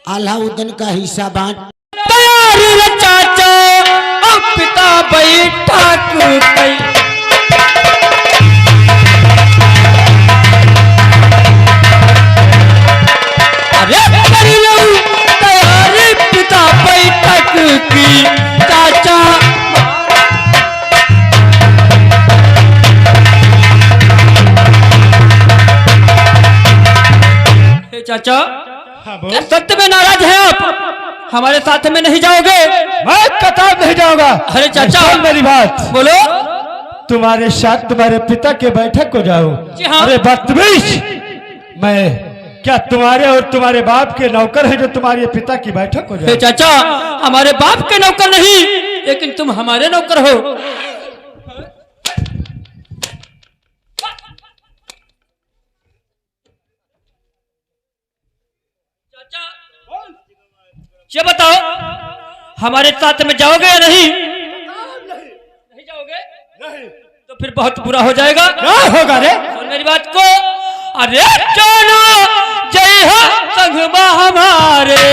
अलाउद्दीन का हिस्सा बांट। तैयारी रे चाचा अब पिता बैठा कई। अरे तैयारी पिता बैठक की चाचा। चाचा हाँ बोल। क्या सत्य में नाराज हैं आप? हमारे साथ में नहीं जाओगे? मैं कतार नहीं जाऊंगा। अरे चाचा मेरी बात बोलो। तुम्हारे साथ तुम्हारे पिता के बैठक को जाऊं? जी हाँ। अरे बदतमीज, मैं क्या तुम्हारे और तुम्हारे बाप के नौकर है जो तुम्हारे पिता की बैठक को जाऊं? चाचा हमारे बाप के नौकर नहीं, लेकिन तुम हमारे नौकर हो। ये बताओ हमारे साथ में जाओगे या नहीं? नहीं जाओगे? नहीं। तो फिर बहुत बुरा हो जाएगा। क्या होगा रे? सुन मेरी बात को। अरे जानो जय हो संगमा हमारे।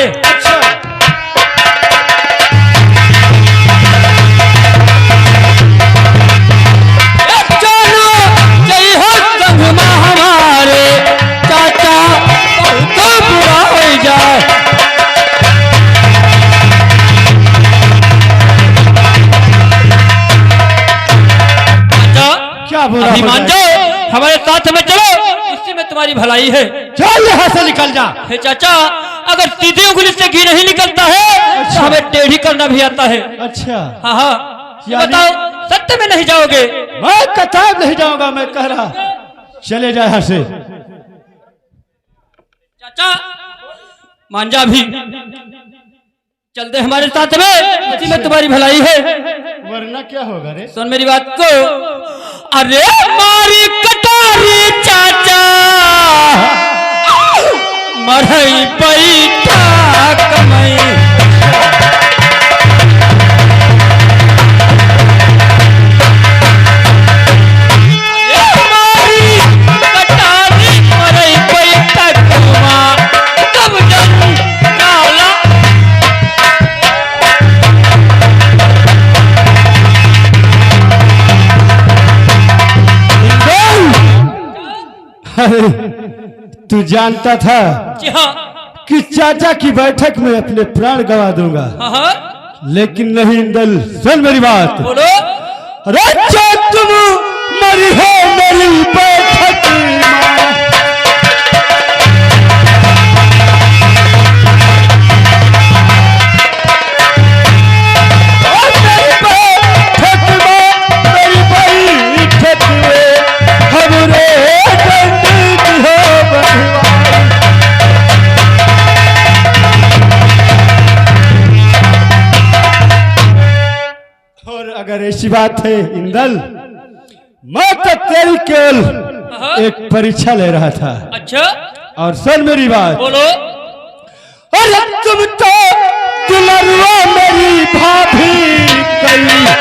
जानो जय हो संगमा हमारे चाचा बहुत बुरा हो जाए। अभी मान जाओ हमारे साथ में चलो, इसी में तुम्हारी भलाई है। चल यहाँ से निकल जा। हे चाचा अगर सीधे उंगली से घी नहीं निकलता है तो हमें टेढ़ी करना भी आता है। अच्छा हाँ हाँ बताओ सत्य में नहीं जाओगे? मैं कतार नहीं जाऊंगा, मैं कह रहा। चले जा यहाँ से। चाचा मान जा भी, चल दे हमारे साथ में, इसी में तुम्हारी भलाई है। वरना क्या होगा रे? सुन मेरी बात को। अरे मारी कटारी चाचा मरई बैठा कमई। मारी कटारी मरई बैठा कमा कब जन काला। तू जानता था जी हाँ। कि चाचा की बैठक में अपने प्राण गंवा दूंगा, हाँ लेकिन नहीं इंदल। सुन मेरी बात। बोलो। अरे तुम मरी हो मेरी बैठक में। अगर ऐसी बात है इंदल, मैं तो तेरी केवल एक परीक्षा ले रहा था। अच्छा और सुन मेरी बात। बोलो। अरे तुम तो दुलरुआ मेरी भाभी कई।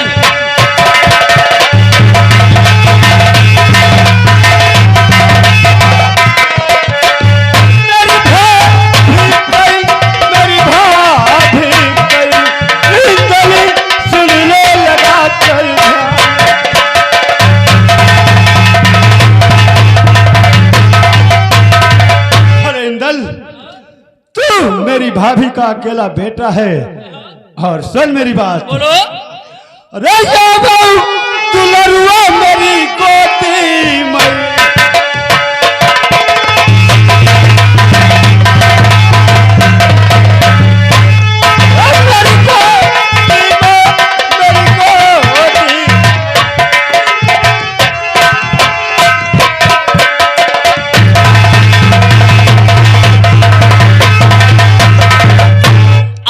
मेरी भाभी का अकेला बेटा है। और सुन मेरी बात। बोलो। अरे दुलरुआ मेरी गोदी में।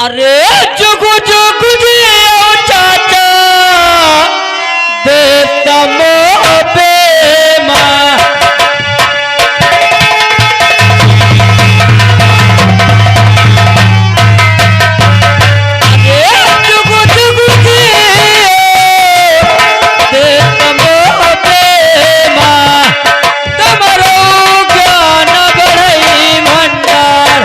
अरे जुगु जुगु जियो चाचा देता मोबे माँ। अरे जुगु जुगु जियो देता मोबे माँ। तुम्हारो ज्ञान बढ़ई भंडार।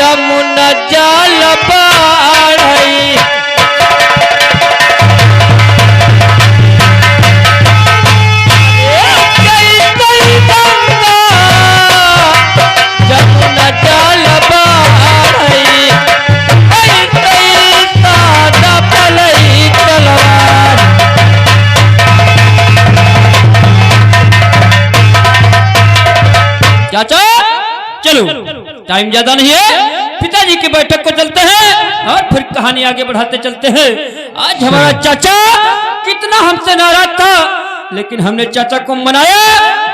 जमुना जल बाढ़ई जमुना जल बाढ़ई सादा पलई तलवार। चाचा चलो, टाइम ज्यादा नहीं है, पिताजी की बैठक को चलते हैं और फिर कहानी आगे बढ़ाते चलते हैं। आज हमारा चाचा कितना हमसे नाराज था, लेकिन हमने चाचा को मनाया,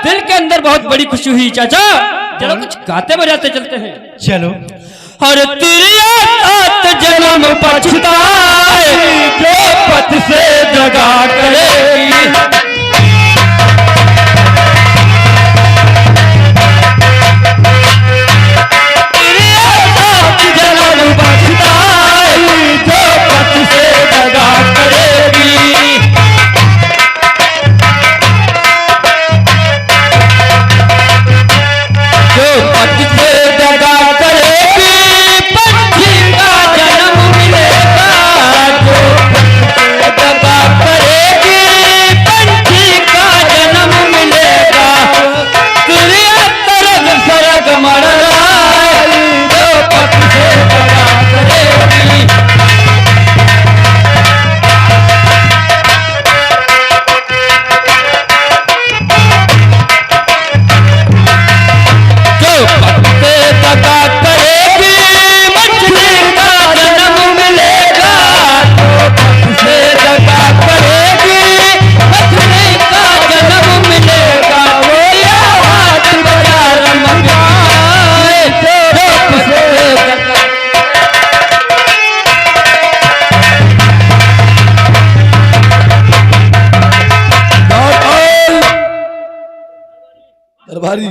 दिल के अंदर बहुत बड़ी खुशी हुई। चाचा चलो कुछ गाते बजाते चलते हैं। चलो। हर तिरिया जन्म पछताए जो पथ से जगा करेगी। दरबारी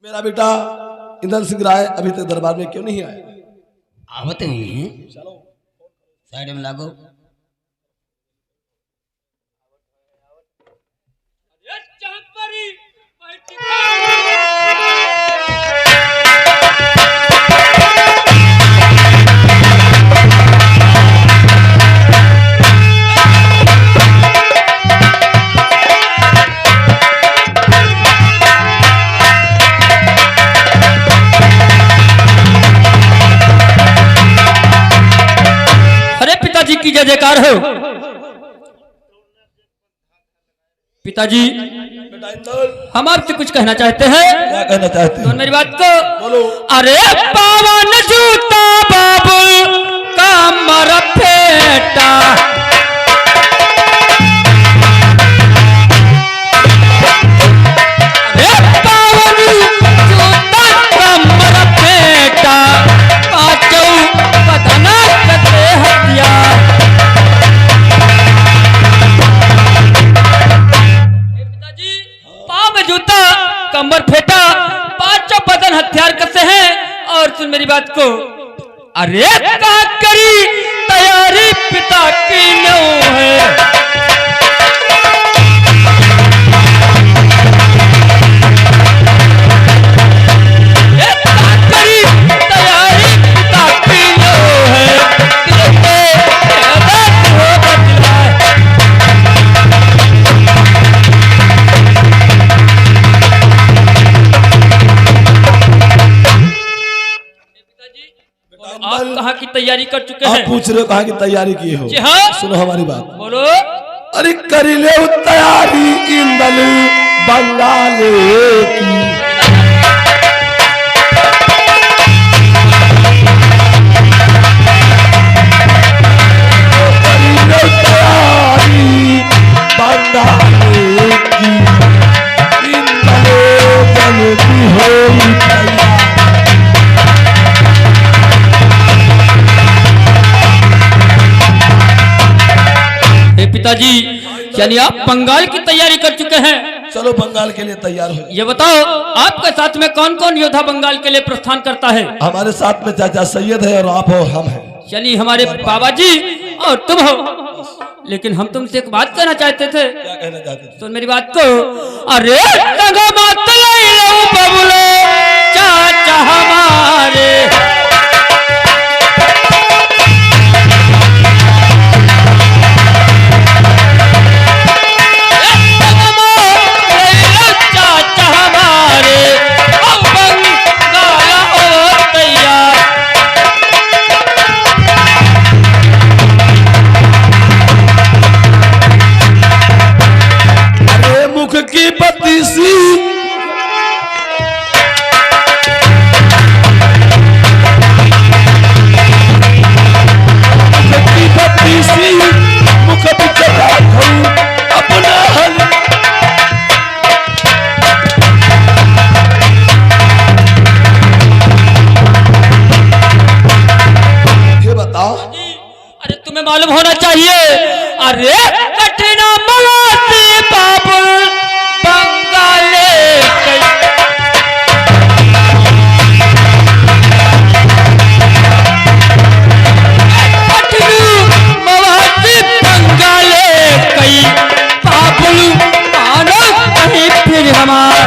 मेरा बेटा इंदल सिंह राय अभी तक दरबार में क्यों नहीं आया? आवत नहीं है, साइड में लागो। की जय जयकार हो। पिताजी हम आपसे कुछ कहना चाहते हैं। क्या कहना चाहते हैं? तो मेरी बात को बोलो। अरे पावन जूता बाबुल का मर फेटा, अरे पावन जूता का मर फेटा, पाचौ पतना कते हथियार। जूता कमर फेटा, पांचों बदन हथियार कसे हैं। और सुन मेरी बात को, अरे का करी तैयारी पिता की न्यू है। आप कहाँ की तैयारी कर चुके हैं? आप पूछ रहे हो कहाँ की तैयारी की हो? जी हाँ। सुनो हमारी बात। बोलो। अरे कर ले तैयारी इंदल बंगाल की, तैयारी बंगाल की, इंदल जलती हो पिताजी, यानी आप बंगाल की तैयारी कर चुके हैं। चलो बंगाल के लिए तैयार हो। ये बताओ आपके साथ में कौन कौन योद्धा बंगाल के लिए प्रस्थान करता है? हमारे साथ में चाचा सैयद है और आप हो, हम हैं। चलिए हमारे बाबा जी और तुम हो। लेकिन हम तुमसे एक बात कहना चाहते थे। क्या कहना चाहते थे? सुन मेरी बात को। अरे संगा मत ले लो बबुलो चाचा हमारे, चाचा हमारे अब बंगाल और तैयार। अरे मुख की बत्ती सी मुख बिचरा अपना हल। ये बताओ, अरे तुम्हें मालूम होना चाहिए। अरे कठिना मवासी बाबुल बंगाले मवासी बंगाले कई बाबुल मानो कहीं फिर हमार।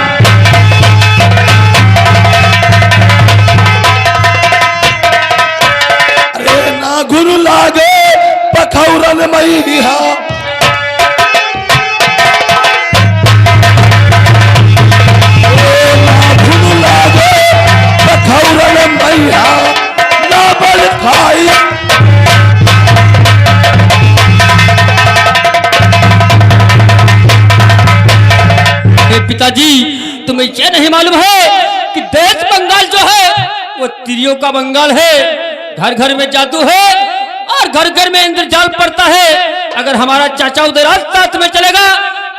अरे ना गुरु लागे पखौरन मैया, ना गुरु लागे पखौरन मैया, ना बल खाई। पिताजी तुम्हें ये नहीं मालूम है कि देश बंगाल जो है वो तिरियों का बंगाल है। घर घर में जादू है और घर घर में इंद्रजाल पड़ता है। अगर हमारा चाचा उधर साथ में चलेगा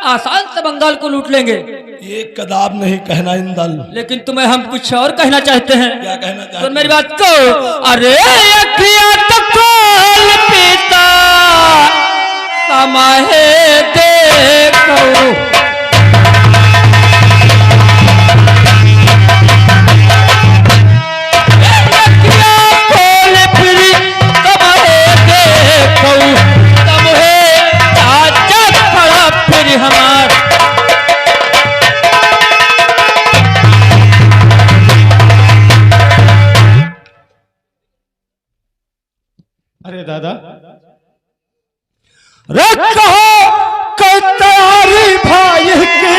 आसान से बंगाल को लूट लेंगे। ये कदाब नहीं कहना इंदल। लेकिन तुम्हें हम कुछ और कहना चाहते हैं। क्या कहना चाहते? तो मेरी बात को। अरे अखियां तो खोल पिता समाहे देखो, हमार। अरे दादा रखो कतारी भाई की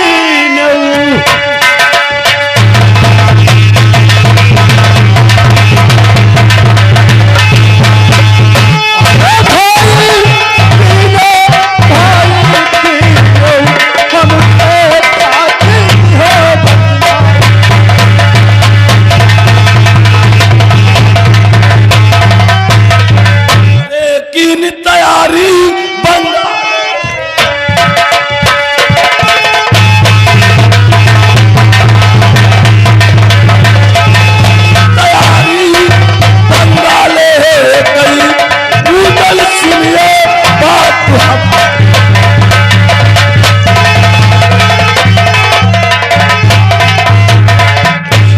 नऊ, तैयारी बंगाल, तैयारी बंगाले कई उदल सुनिए बात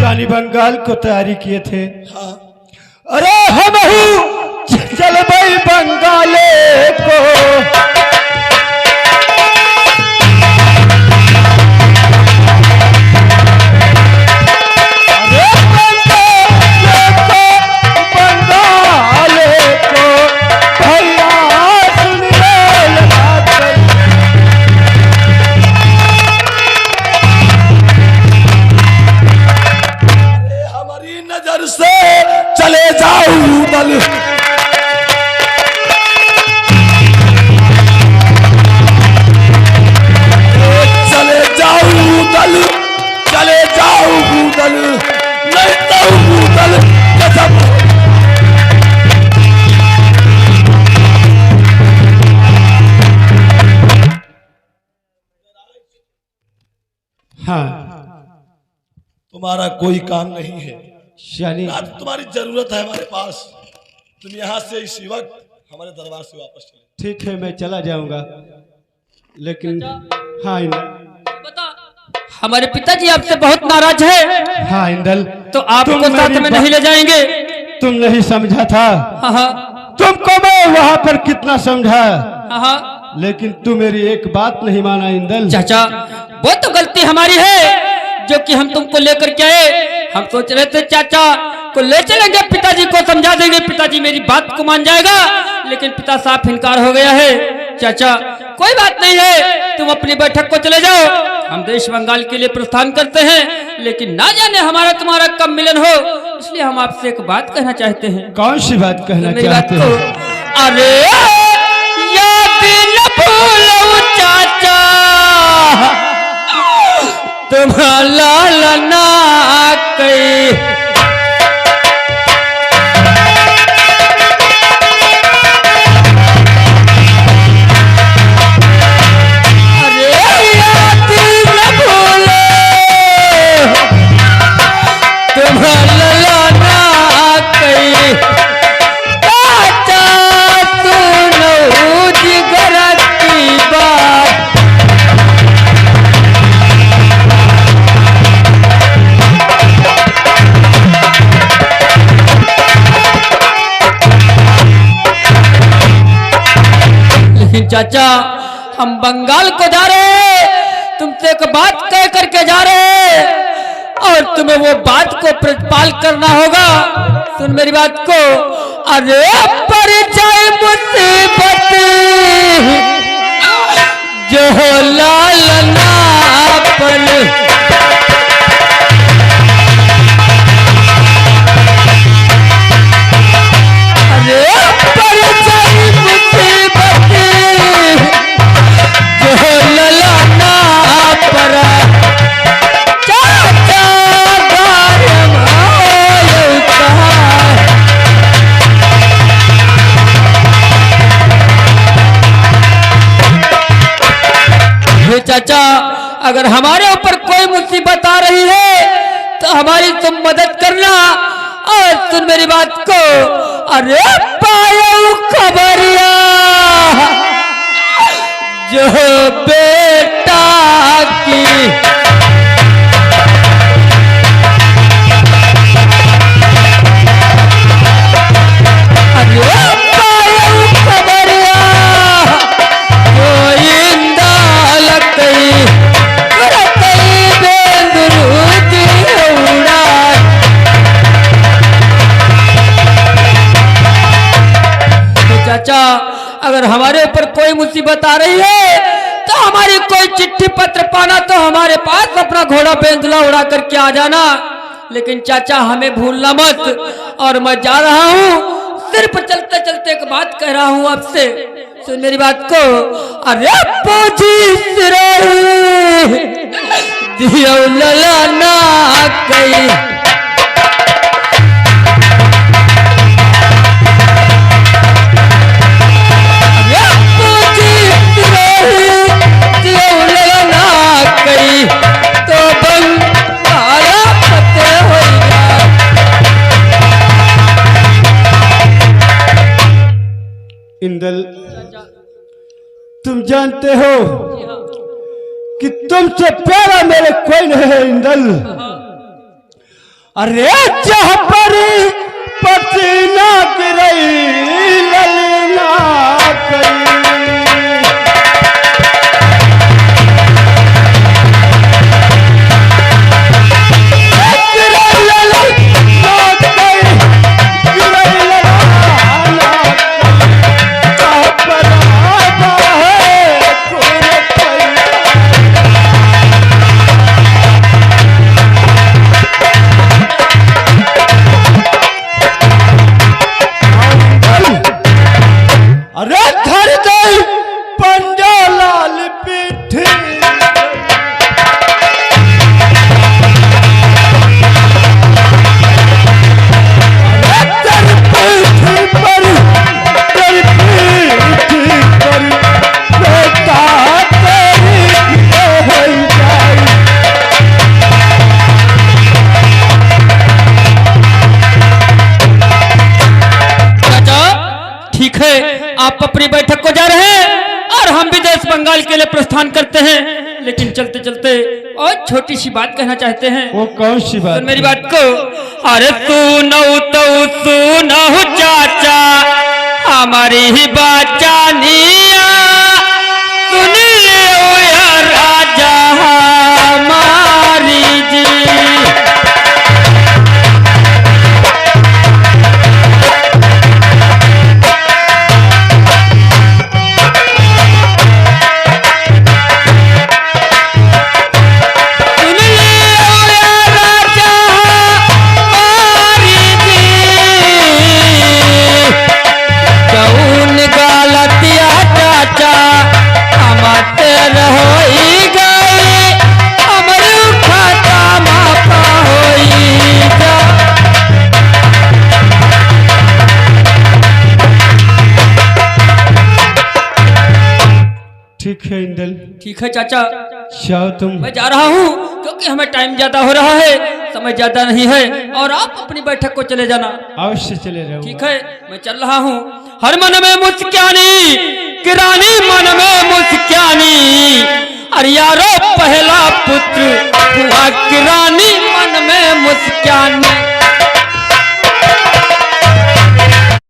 रानी बंगाल को तैयारी किए थे। हाँ। अरे हम चल भाई बंगाले को, बंगाले को भैया सुनिए हमारी नजर से चले जाओ दल, चले जाओ भूतल, नहीं तो भूतल कसम। हाँ तुम्हारा कोई काम नहीं है, यानी आज तुम्हारी जरूरत है हमारे पास। तुम यहाँ से इसी वक्त हमारे दरबार से वापस चले। ठीक है मैं चला जाऊंगा, लेकिन हाँ बता हमारे पिताजी आपसे बहुत नाराज है। हाँ इंदल, तो आपको तुम साथ मेरी में नहीं ले जाएंगे। तुम नहीं समझा था। हाँ हाँ तुमको मैं वहां पर कितना समझा, हाँ हाँ। लेकिन तू मेरी एक बात नहीं माना इंदल। चाचा वो तो गलती हमारी है जो कि हम तुमको लेकर के आए। हम सोच रहे थे चाचा को ले चलेंगे, पिताजी को समझा देंगे, पिताजी मेरी बात को मान जाएगा, लेकिन पिता साफ इनकार हो गया है। चाचा कोई बात नहीं है, तुम अपनी बैठक को चले जाओ, हम देश बंगाल के लिए प्रस्थान करते हैं, लेकिन ना जाने हमारा तुम्हारा कब मिलन हो, इसलिए हम आपसे एक बात कहना चाहते हैं। कौन सी बात कहना मेरी बात चाहते को, हैं? अरे याद न भूलो चाचा तुम्हारा ना कई। चाचा हम बंगाल को जा रहे हैं, तुमसे एक बात कह करके जा रहे हैं और तुम्हें वो बात को प्रतिपाल करना होगा। सुन मेरी बात को। अरे परिचय मुसीबत जो लालना पल, अरे परिचय मुसीबत जो ललाना पर चाचा गायब ये चाचा अगर हमारे ऊपर कोई मुसीबत आ रही है तो हमारी तुम मदद करना। और सुन मेरी बात को। अरे पायो खबरिया जो बेटा की, अरे पायो खबरिया जो इंदाल कई करतई बेंदरूदी उड़ा। चाचा अगर हमारे ऊपर कोई मुसीबत आ रही है तो हमारी कोई चिट्ठी पत्र पाना तो हमारे पास अपना घोड़ा बेंदुला उड़ा करके आ जाना, लेकिन चाचा हमें भूलना मत। और मैं जा रहा हूँ, सिर्फ चलते चलते एक बात कह रहा हूँ आपसे, सुन मेरी बात को। अरे पोजी दियो ललाना कई, तो बंगाला फतेह होइगा। इंदल तुम जानते हो कि तुमसे प्यारा मेरे कोई नहीं है इंदल। अरे जहाँ पर पसीना गिरई ललना कई, आप अपनी बैठक को जा रहे हैं और हम भी देश बंगाल के लिए प्रस्थान करते हैं, लेकिन चलते चलते और छोटी सी बात कहना चाहते हैं। वो कौन सी बात? सुन मेरी बात को। अरे सुनो तो सुनो चाचा हमारी ही बाचानिया, सुन लियो या राजा हमारी जी। ठीक है इंदल, ठीक है चाचा, जाओ तुम। मैं जा रहा हूँ क्योंकि हमें टाइम ज्यादा हो रहा है, समय ज्यादा नहीं है, और आप अपनी बैठक को चले जाना। अवश्य चले जाओ। ठीक है, मैं चल रहा हूँ। हर मन में मुस्कानी किरानी, मन में मुस्कानी, अरे यारो पहला पुत्र हुआ किरानी, मन में मुस्कानी।